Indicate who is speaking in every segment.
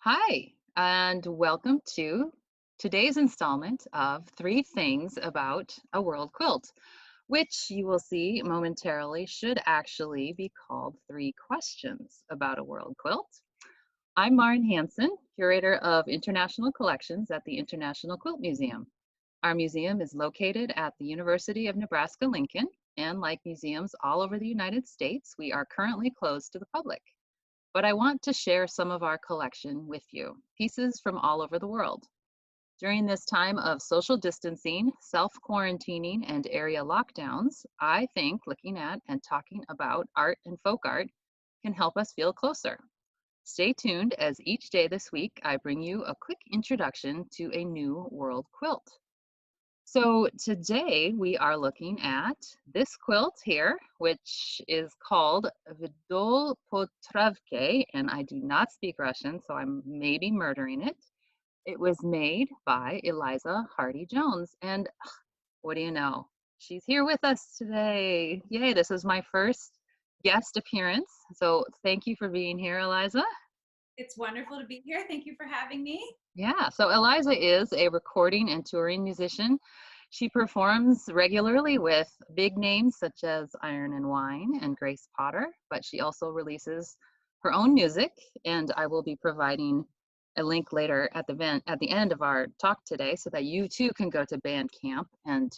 Speaker 1: Hi, and welcome to today's installment of Three Things About a World Quilt, which you will see momentarily should actually be called Three Questions About a World Quilt. I'm Marin Hanson, Curator of International Collections at the International Quilt Museum. Our museum is located at the University of Nebraska-Lincoln, and like museums all over the United States, we are currently closed to the public. But I want to share some of our collection with you, pieces from all over the world. During this time of social distancing, self-quarantining, and area lockdowns, I think looking at and talking about art and folk art can help us feel closer. Stay tuned as each day this week I bring you a quick introduction to a new world quilt. So today we are looking at this quilt here, which is called Vidol Potravke, and I do not speak Russian, so I'm maybe murdering it. It was made by Eliza Hardy Jones, and what do you know? She's here with us today. Yay, this is my first guest appearance, so thank you for being here, Eliza.
Speaker 2: It's wonderful to be here. Thank you for having me.
Speaker 1: Yeah, so Eliza is a recording and touring musician. She performs regularly with big names such as Iron and Wine and Grace Potter, but she also releases her own music, and I will be providing a link later at the end of our talk today so that you too can go to Bandcamp and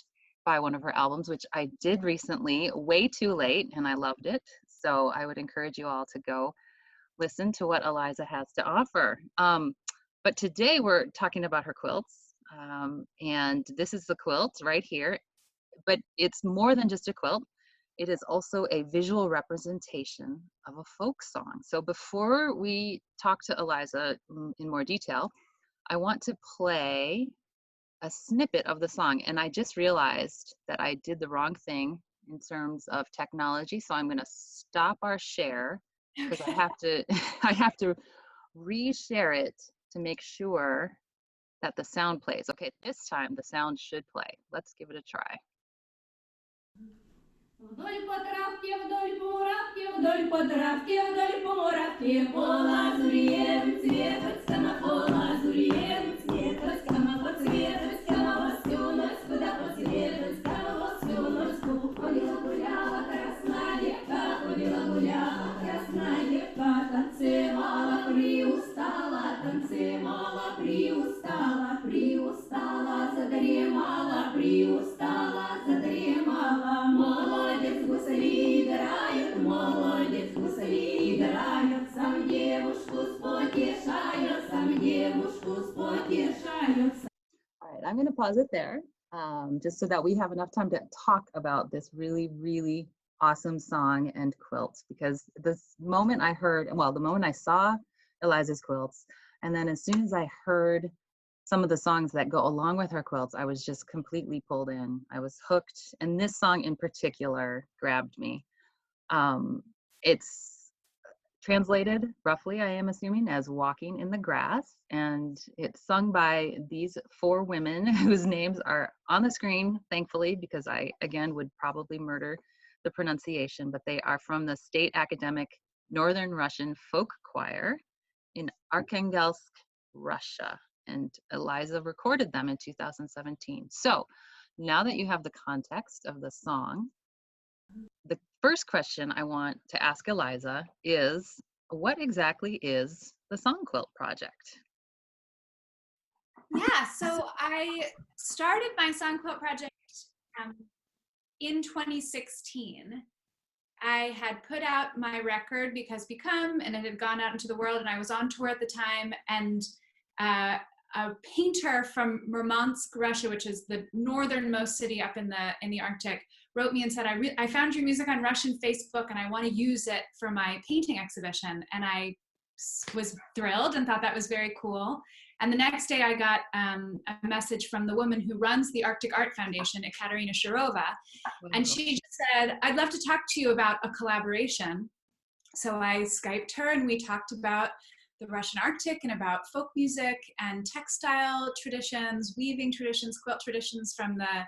Speaker 1: buy one of her albums, which I did recently, way too late, and I loved it. So I would encourage you all to go listen to what Eliza has to offer. But today we're talking about her quilts, and this is the quilt right here. But it's more than just a quilt. It is also a visual representation of a folk song. So before we talk to Eliza in more detail, I want to play a snippet of the song. And I just realized that I did the wrong thing in terms of technology. So I'm going to stop our share because I
Speaker 2: Okay.
Speaker 1: have to I have to reshare it to make sure that the sound plays. Okay, this time the sound should play. Let's give it a try.
Speaker 3: Вдоль по травке, вдоль по муравке, вдоль по травке, вдоль по муравке, по лазуревым цветочкам, по лазуревым цветочкам, по цветочкам, восюночку, да по цветочкам, восюночку. Ходила гуляла красная девка, ходила гуляла красная девка, танцевала, приустала, задремала, приустала, задремала. Молодец, гусли играют, сам девушку спотешают.
Speaker 1: All right, I'm going to pause it there just so that we have enough time to talk about this really, really awesome song and quilt. Because this moment I heard, well, the moment I saw Eliza's quilts, and then as soon as I heard some of the songs that go along with her quilts, I was just completely pulled in. I was hooked, and this song in particular grabbed me. It's translated roughly, I am assuming, as Walking in the Grass, and it's sung by these four women whose names are on the screen, thankfully, because I, again, would probably murder the pronunciation, but they are from the State Academic Northern Russian Folk Choir in Arkhangelsk, Russia, and Eliza recorded them in 2017. So now that you have the context of the song, the first question I want to ask Eliza is, what exactly is the Song Quilt project?
Speaker 2: Yeah, so I started my Song Quilt project in 2016. I had put out my record Because Become, and it had gone out into the world, and I was on tour at the time, and a painter from Murmansk, Russia, which is the northernmost city up in the Arctic, wrote me and said, I found your music on Russian Facebook and I want to use it for my painting exhibition. And I was thrilled and thought that was very cool. And the next day I got a message from the woman who runs the Arctic Art Foundation, Ekaterina Shirova. And she just said, I'd love to talk to you about a collaboration. So I Skyped her and we talked about the Russian Arctic and about folk music and textile traditions, weaving traditions, quilt traditions from the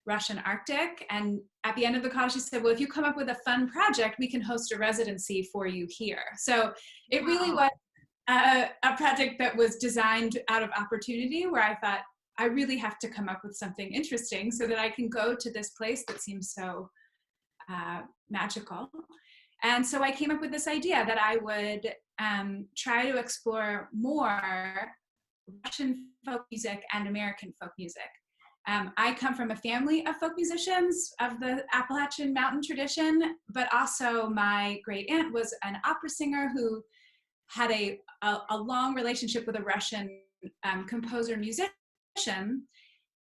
Speaker 2: Russian Arctic. And at the end of the call, she said, well, if you come up with a fun project, we can host a residency for you here. So it really was a project that was designed out of opportunity, where I thought, I really have to come up with something interesting so that I can go to this place that seems so magical. And so I came up with this idea that I would try to explore more Russian folk music and American folk music. I come from a family of folk musicians of the Appalachian Mountain tradition, but also my great aunt was an opera singer who had a long relationship with a Russian composer musician.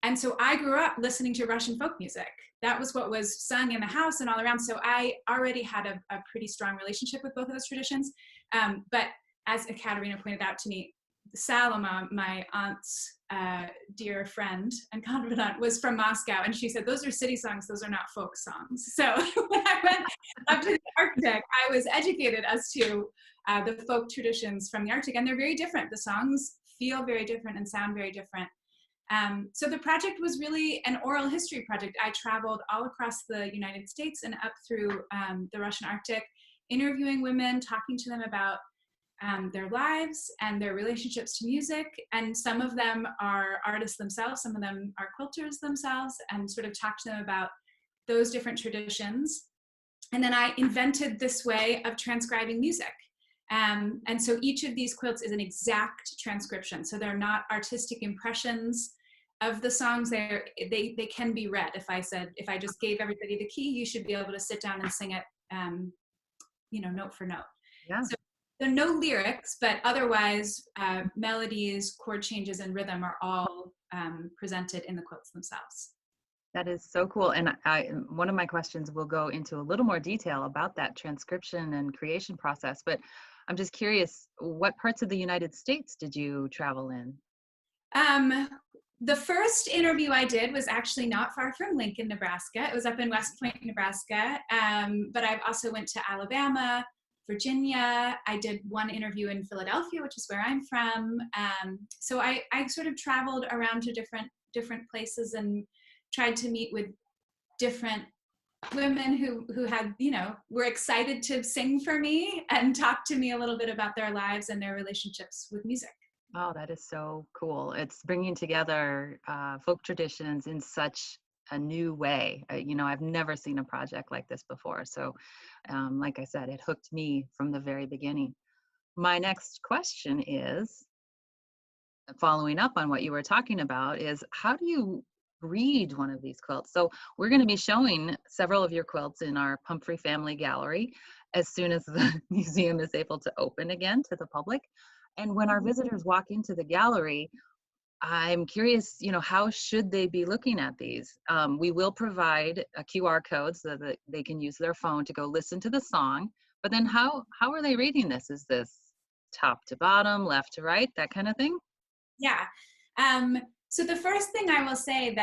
Speaker 2: And so I grew up listening to Russian folk music. That was what was sung in the house and all around. So I already had a pretty strong relationship with both of those traditions. But as Ekaterina pointed out to me, Saloma, my aunt's dear friend and confidant, was from Moscow. And she said, those are city songs, those are not folk songs. So when I went up to the Arctic, I was educated as to the folk traditions from the Arctic. And they're very different. The songs feel very different and sound very different. So the project was really an oral history project. I traveled all across the United States and up through the Russian Arctic, interviewing women, talking to them about their lives and their relationships to music. And some of them are artists themselves, some of them are quilters themselves, and sort of talk to them about those different traditions. And then I invented this way of transcribing music. And so each of these quilts is an exact transcription. So they're not artistic impressions of the songs. They can be read. If I just gave everybody the key, you should be able to sit down and sing it, note for note.
Speaker 1: Yeah.
Speaker 2: So there are no lyrics, but otherwise melodies, chord changes, and rhythm are all presented in the quilts themselves.
Speaker 1: That is so cool. And one of my questions will go into a little more detail about that transcription and creation process, but I'm just curious, what parts of the United States did you travel in?
Speaker 2: The first interview I did was actually not far from Lincoln, Nebraska. It was up in West Point, Nebraska. But I've also went to Alabama, Virginia. I did one interview in Philadelphia, which is where I'm from. So I sort of traveled around to different places and tried to meet with different women who had, were excited to sing for me and talk to me a little bit about their lives and their relationships with music.
Speaker 1: Oh, that is so cool. It's bringing together folk traditions in such a new way. I've never seen a project like this before. So like I said, it hooked me from the very beginning. My next question is, following up on what you were talking about, is how do you read one of these quilts? So we're going to be showing several of your quilts in our Pumphrey Family Gallery as soon as the museum is able to open again to the public. And when our visitors walk into the gallery, I'm curious, how should they be looking at these? We will provide a QR code so that they can use their phone to go listen to the song. But then how are they reading this? Is this top to bottom, left to right, that kind of thing?
Speaker 2: Yeah. So the first thing I will say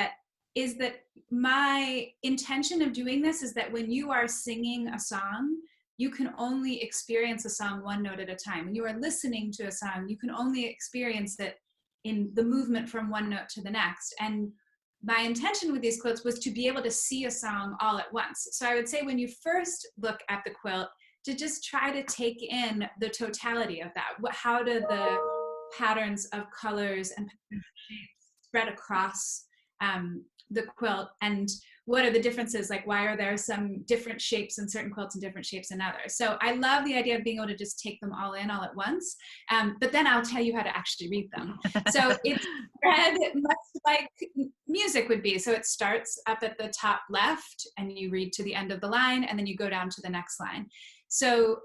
Speaker 2: is that my intention of doing this is that when you are singing a song, you can only experience a song one note at a time. When you are listening to a song, you can only experience it in the movement from one note to the next. And my intention with these quilts was to be able to see a song all at once. So I would say when you first look at the quilt, to just try to take in the totality of that. How do the patterns of colors and shapes spread across the quilt, and what are the differences? Like, why are there some different shapes in certain quilts and different shapes in others? So I love the idea of being able to just take them all in all at once, but then I'll tell you how to actually read them. So it's read much like music would be. So it starts up at the top left and you read to the end of the line, and then you go down to the next line. So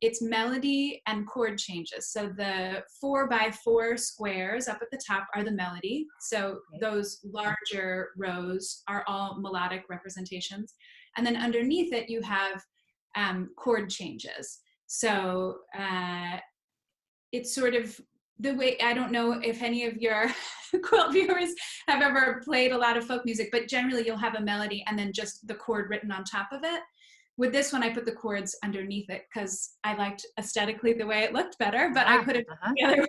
Speaker 2: it's melody and chord changes. So the 4x4 squares up at the top are the melody. So those larger rows are all melodic representations. And then underneath it, you have chord changes. So it's sort of the way, I don't know if any of your quilt viewers have ever played a lot of folk music, but generally you'll have a melody and then just the chord written on top of it. With this one, I put the chords underneath it because I liked aesthetically the way it looked better, but I put it the other way.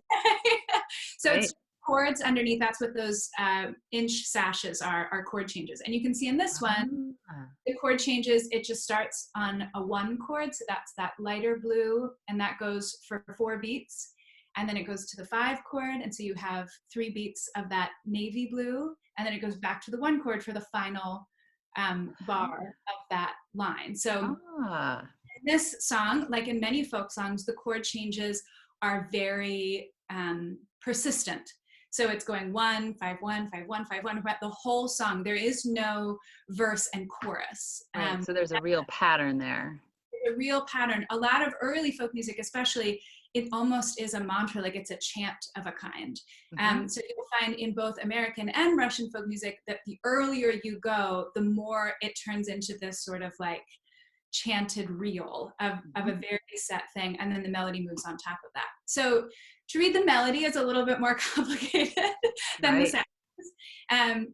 Speaker 2: So it's chords underneath. That's what those inch sashes are chord changes. And you can see in this one, the chord changes, it just starts on a 1 chord. So that's that lighter blue, and that goes for 4 beats. and then it goes to the 5 chord, and so you have 3 beats of that navy blue, and then it goes back to the 1 chord for the final bar of that line. So
Speaker 1: Ah,
Speaker 2: in this song, like in many folk songs, the chord changes are very persistent. So it's going 1, 5, 1, 5, 1, 5, 1 throughout the whole song. There is no verse and chorus.
Speaker 1: right. So there's a real pattern there.
Speaker 2: A real pattern. A lot of early folk music, especially, it almost is a mantra, like it's a chant of a kind. So you'll find in both American and Russian folk music that the earlier you go, the more it turns into this sort of like chanted reel of a very set thing, and then the melody moves on top of that. So to read the melody is a little bit more complicated than the sounds.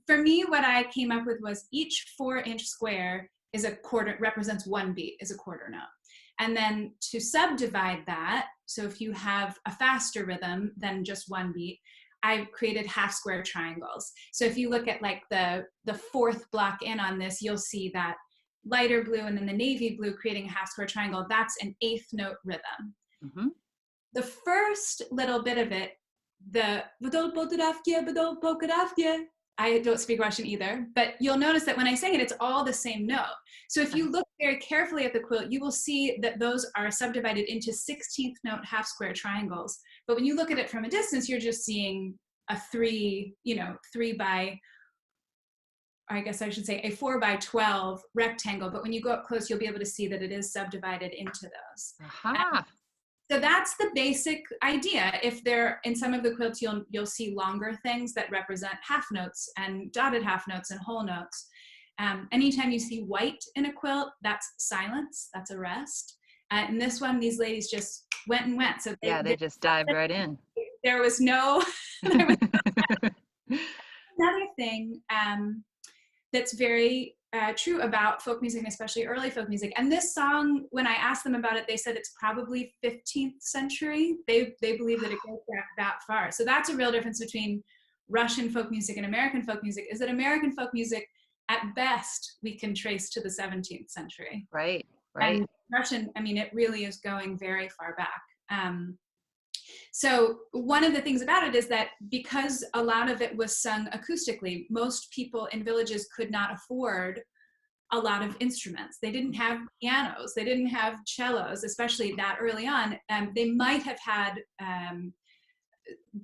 Speaker 2: For me, what I came up with was each 4-inch square is a quarter, represents 1 beat, is a quarter note. And then to subdivide that, so if you have a faster rhythm than just 1 beat, I created half square triangles. So if you look at like the 4th block in on this, you'll see that lighter blue and then the navy blue creating a half square triangle. That's an 8th note rhythm. The first little bit of it, the I don't speak Russian either, but you'll notice that when I sing it, it's all the same note. So if you look very carefully at the quilt, you will see that those are subdivided into 16th note half square triangles. But when you look at it from a distance, you're just seeing a 3 by, I guess I should say a 4 by 12 rectangle. But when you go up close, you'll be able to see that it is subdivided into those. So that's the basic idea. If there, in some of the quilts, you'll see longer things that represent half notes and dotted half notes and whole notes. Anytime you see white in a quilt, that's silence, that's a rest. And this one, these ladies just went and went. So
Speaker 1: they just dived right in.
Speaker 2: There was no. Another thing that's very true about folk music, and especially early folk music. And this song, when I asked them about it, they said it's probably 15th century. They believe that it goes back that far. So that's a real difference between Russian folk music and American folk music, is that American folk music, at best, we can trace to the 17th century.
Speaker 1: Right.
Speaker 2: And Russian, I mean, it really is going very far back. So one of the things about it is that because a lot of it was sung acoustically, most people in villages could not afford a lot of instruments. They didn't have pianos, they didn't have cellos, especially that early on. They might have had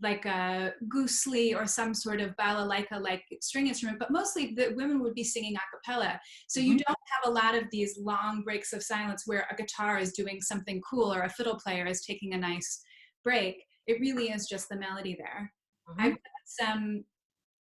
Speaker 2: like a gusli or some sort of balalaika-like string instrument, but mostly the women would be singing a cappella. So you don't have a lot of these long breaks of silence where a guitar is doing something cool or a fiddle player is taking a nice break. It really is just the melody there. I've done some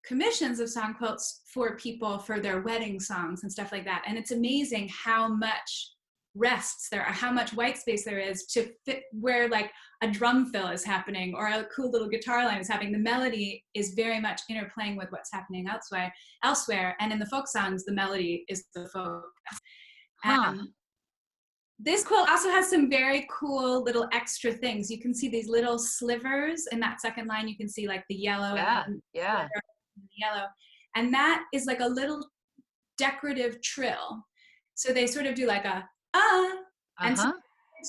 Speaker 2: commissions of song quilts for people for their wedding songs and stuff like that, and it's amazing how much rests there are, how much white space there is to fit where like a drum fill is happening or a cool little guitar line is happening. The melody is very much interplaying with what's happening elsewhere, and in the folk songs, the melody is the focus. This quilt also has some very cool little extra things. You can see these little slivers in that second line. You can see like the yellow and the yellow. And that is like a little decorative trill. So they sort of do like a, and so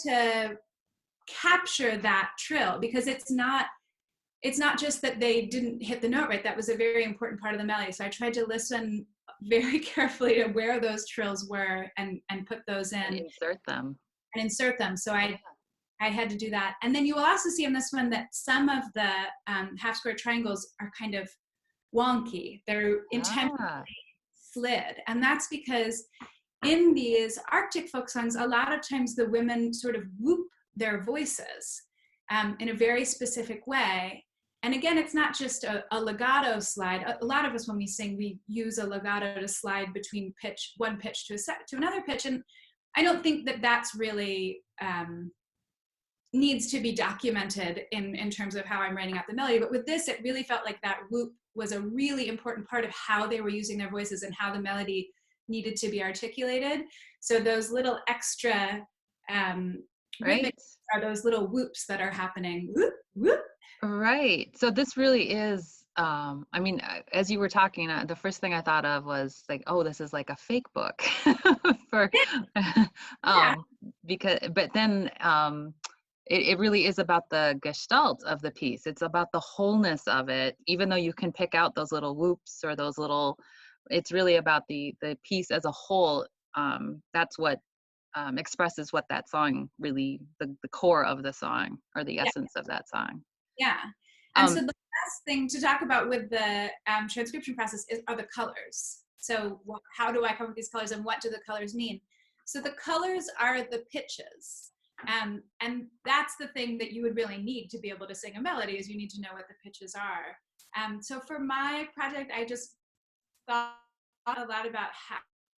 Speaker 2: to capture that trill, because it's not just that they didn't hit the note right. That was a very important part of the melody. So I tried to listen very carefully to where those trills were and put those in. And insert them. So I had to do that. And then you will also see in this one that some of the half square triangles are kind of wonky. They're intentionally slid. And that's because in these Arctic folk songs, a lot of times the women sort of whoop their voices in a very specific way. And again, it's not just a legato slide. A lot of us, when we sing, we use a legato to slide between one pitch to another pitch. And I don't think that that's really needs to be documented in terms of how I'm writing out the melody. But with this, it really felt like that whoop was a really important part of how they were using their voices and how the melody needed to be articulated. So those little extra rhythmics are those little whoops that are happening. Whoop, whoop.
Speaker 1: Right. So this really is, I mean, as you were talking, the first thing I thought of was like, oh, this is like a fake book for, because, but then it really is about the gestalt of the piece. It's about the wholeness of it, even though you can pick out those little whoops or those little, it's really about the piece as a whole. That's what expresses what that song really, the core of the song or the
Speaker 2: Yeah.
Speaker 1: essence of that song.
Speaker 2: Yeah. And so
Speaker 1: Um,
Speaker 2: the last thing to talk about with the transcription process are the colors. So how do I come up with these colors and what do the colors mean? So the colors are the pitches. And that's the thing that you would really need to be able to sing a melody, is you need to know what the pitches are. So for my project, I just thought a lot about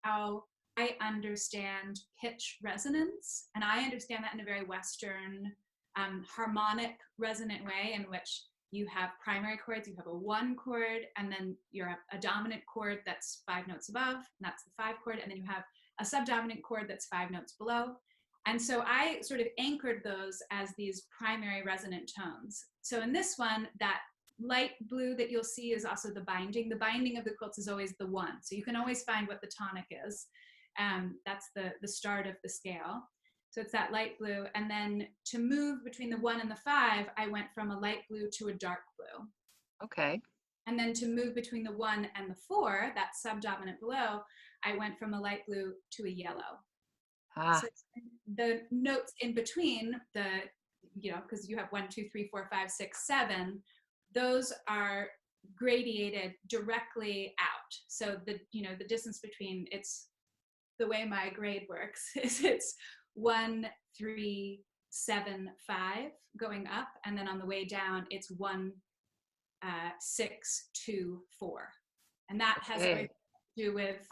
Speaker 2: how I understand pitch resonance, and I understand that in a very Western harmonic resonant way, in which you have primary chords, you have a 1 chord, and then you're a dominant chord that's 5 notes above, and that's the 5 chord, and then you have a subdominant chord that's 5 notes below. And so I sort of anchored those as these primary resonant tones. So in this one, that light blue that you'll see is also the binding. The binding of the quilts is always the 1. So you can always find what the tonic is. That's the start of the scale. So it's that light blue. And then to move between the 1 and the 5, I went from a light blue to a dark blue.
Speaker 1: okay.
Speaker 2: And then to move between the 1 and the 4, that subdominant below, I went from a light blue to a yellow.
Speaker 1: Ah,
Speaker 2: So the notes in between, because you have 1, 2, 3, 4, 5, 6, 7, those are gradiated directly out. So the distance between, it's the way my grade works is it's 1, 3, 7, 5 going up, and then on the way down it's 1, 6, 2, 4, and that has everything to do with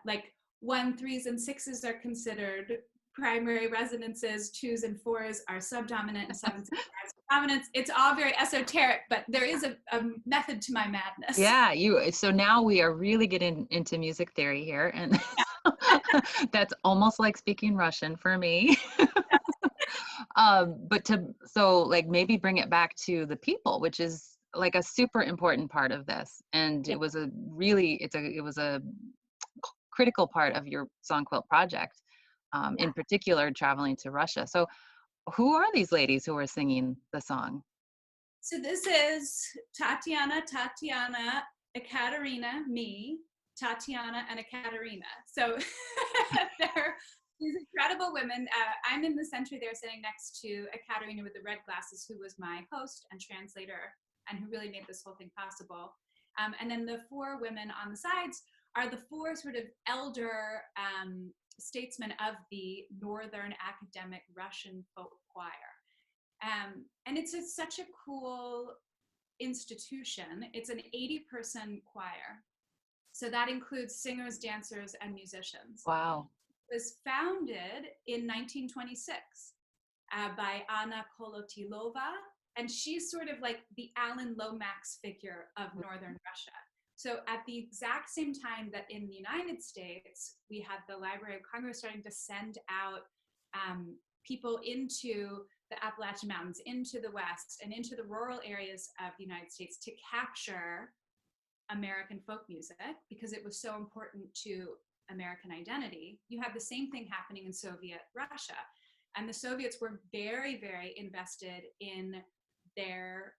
Speaker 2: like 1, 3s, and 6s are considered primary resonances, 2s and 4s are subdominant, and 7s and 5s are dominants. It's all very esoteric, but there is a method to my madness.
Speaker 1: yeah, so now we are really getting into music theory here, and that's almost like speaking Russian for me. But so like maybe bring it back to the people, which is like a super important part of this. And
Speaker 2: Yeah.
Speaker 1: it was it was a critical part of your Song Quilt project, in particular traveling to Russia. So who are these ladies who are singing the song?
Speaker 2: So this is Tatiana, Ekaterina, me, Tatiana, and Ekaterina. So they're these incredible women. I'm in the center there, sitting next to Ekaterina with the red glasses, who was my host and translator, and who really made this whole thing possible. And then the 4 women on the sides are the 4 sort of elder statesmen of the Northern academic Russian folk choir. And it's such a cool institution. It's an 80-person choir. So that includes singers, dancers, and musicians.
Speaker 1: Wow.
Speaker 2: It was founded in 1926 by Anna Kolotilova, and she's sort of like the Alan Lomax figure of Northern Russia. So at the exact same time that in the United States, we had the Library of Congress starting to send out people into the Appalachian Mountains, into the West, and into the rural areas of the United States to capture American folk music, because it was so important to American identity. You had the same thing happening in Soviet Russia. And the Soviets were very, very invested in their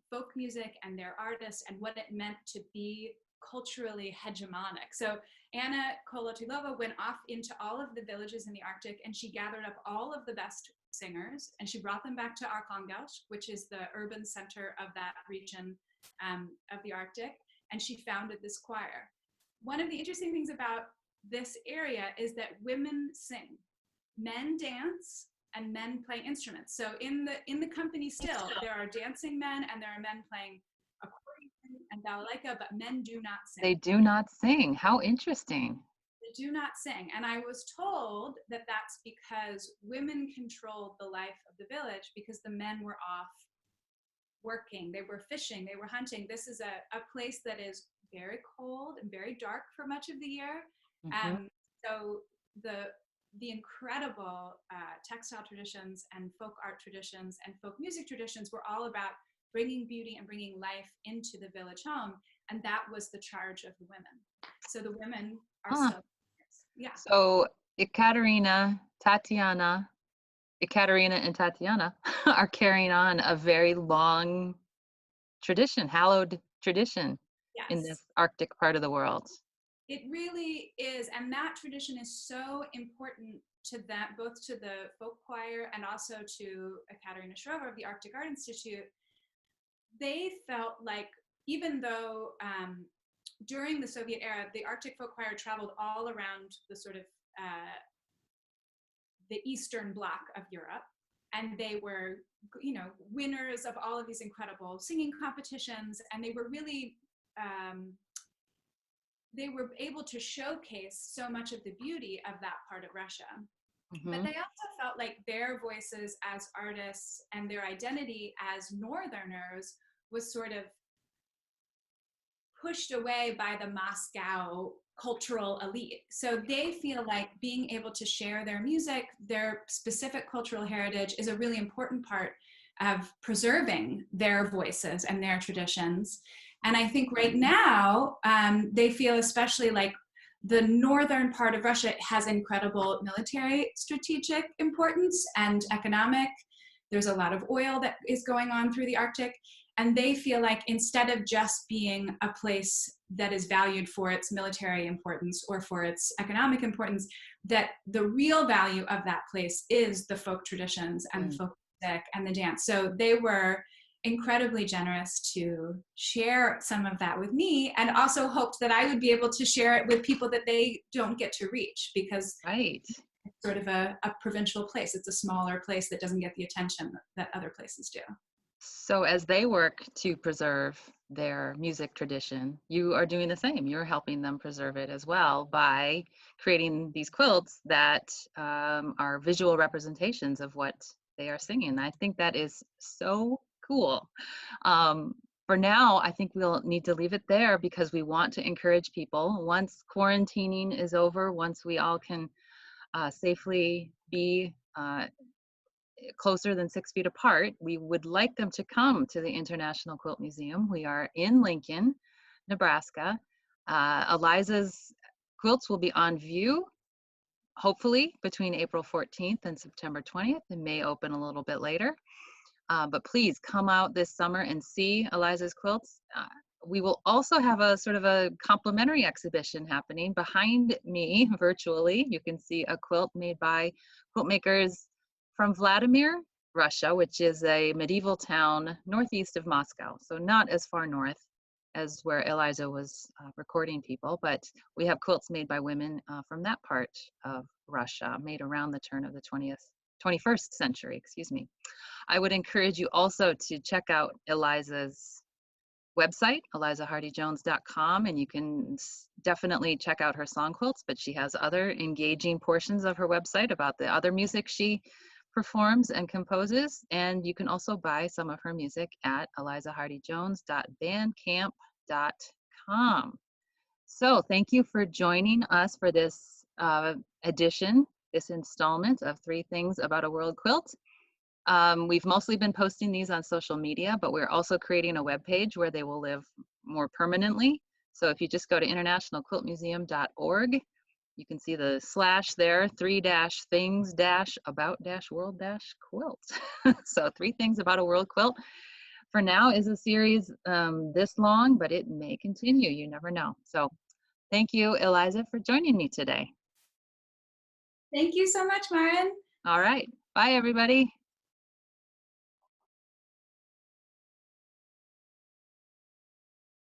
Speaker 2: folk music and their artists and what it meant to be culturally hegemonic. So Anna Kolotilova went off into all of the villages in the Arctic, and she gathered up all of the best singers, and she brought them back to Arkhangelsk, which is the urban center of that region of the Arctic, and she founded this choir. One of the interesting things about this area is that women sing, men dance, and men play instruments. So in the company still, there are dancing men and there are men playing accordion and balalaika, but men do not sing.
Speaker 1: They do not sing. How interesting.
Speaker 2: They do not sing. And I was told that that's because women controlled the life of the village, because the men were off working, they were fishing, they were hunting. This is a place that is very cold and very dark for much of the year.
Speaker 1: Mhm.
Speaker 2: So the incredible textile traditions and folk art traditions and folk music traditions were all about bringing beauty and bringing life into the village home, and that was the charge of the women. So the women are
Speaker 1: Huh.
Speaker 2: still, yeah.
Speaker 1: So Ekaterina, Tatiana, Ekaterina and Tatiana are carrying on a very long tradition, hallowed tradition in
Speaker 2: Yes.
Speaker 1: this Arctic part of the world.
Speaker 2: It really is, and that tradition is so important to that, both to the folk choir and also to Katerina Shrover of the Arctic Art Institute. They felt like, even though during the Soviet era, the Arctic folk choir traveled all around the sort of the Eastern Bloc of Europe, and they were, you know, winners of all of these incredible singing competitions, and they were really they were able to showcase so much of the beauty of that part of Russia. But they also felt like their voices as artists and their identity as Northerners was sort of pushed away by the Moscow cultural elite. So they feel like being able to share their music, their specific cultural heritage, is a really important part of preserving their voices and their traditions. And I think right now, they feel especially like the northern part of Russia has incredible military strategic importance and economic. There's a lot of oil that is going on through the Arctic. And they feel like instead of just being a place that is valued for its military importance or for its economic importance, that the real value of that place is the folk traditions and the folk music and the dance. So they were incredibly generous to share some of that with me, and also hoped that I would be able to share it with people that they don't get to reach, because it's sort of a provincial place. It's a smaller place that doesn't get the attention that other places do.
Speaker 1: So as they work to preserve their music tradition, you are doing the same. You're helping them preserve it as well by creating these quilts that are visual representations of what they are singing. I think that is so cool. For now, I think we'll need to leave it there, because we want to encourage people, once quarantining is over, once we all can safely be closer than 6 feet apart, we would like them to come to the International Quilt Museum. We are in Lincoln, Nebraska. Eliza's quilts will be on view, hopefully between April 14th and September 20th. It may open a little bit later. But please come out this summer and see Eliza's quilts. We will also have a sort of a complimentary exhibition happening behind me virtually. You can see a quilt made by quilt makers from Vladimir, Russia, which is a medieval town northeast of Moscow. So not as far north as where Eliza was recording people, but we have quilts made by women from that part of Russia, made around the turn of the 21st century, excuse me. I would encourage you also to check out Eliza's website, elizahardyjones.com, and you can definitely check out her song quilts, but she has other engaging portions of her website about the other music she performs and composes. And you can also buy some of her music at elizahardyjones.bandcamp.com. So thank you for joining us for this edition, this installment of 3 Things About a World Quilt. We've mostly been posting these on social media, but we're also creating a webpage where they will live more permanently. So if you just go to internationalquiltmuseum.org, you can see the / there, 3-things-about-world-quilt. So 3 Things About a World Quilt, for now, is a series this long, but it may continue. You never know. So thank you, Eliza, for joining me today.
Speaker 2: Thank you so much, Marin.
Speaker 1: All right. Bye, everybody.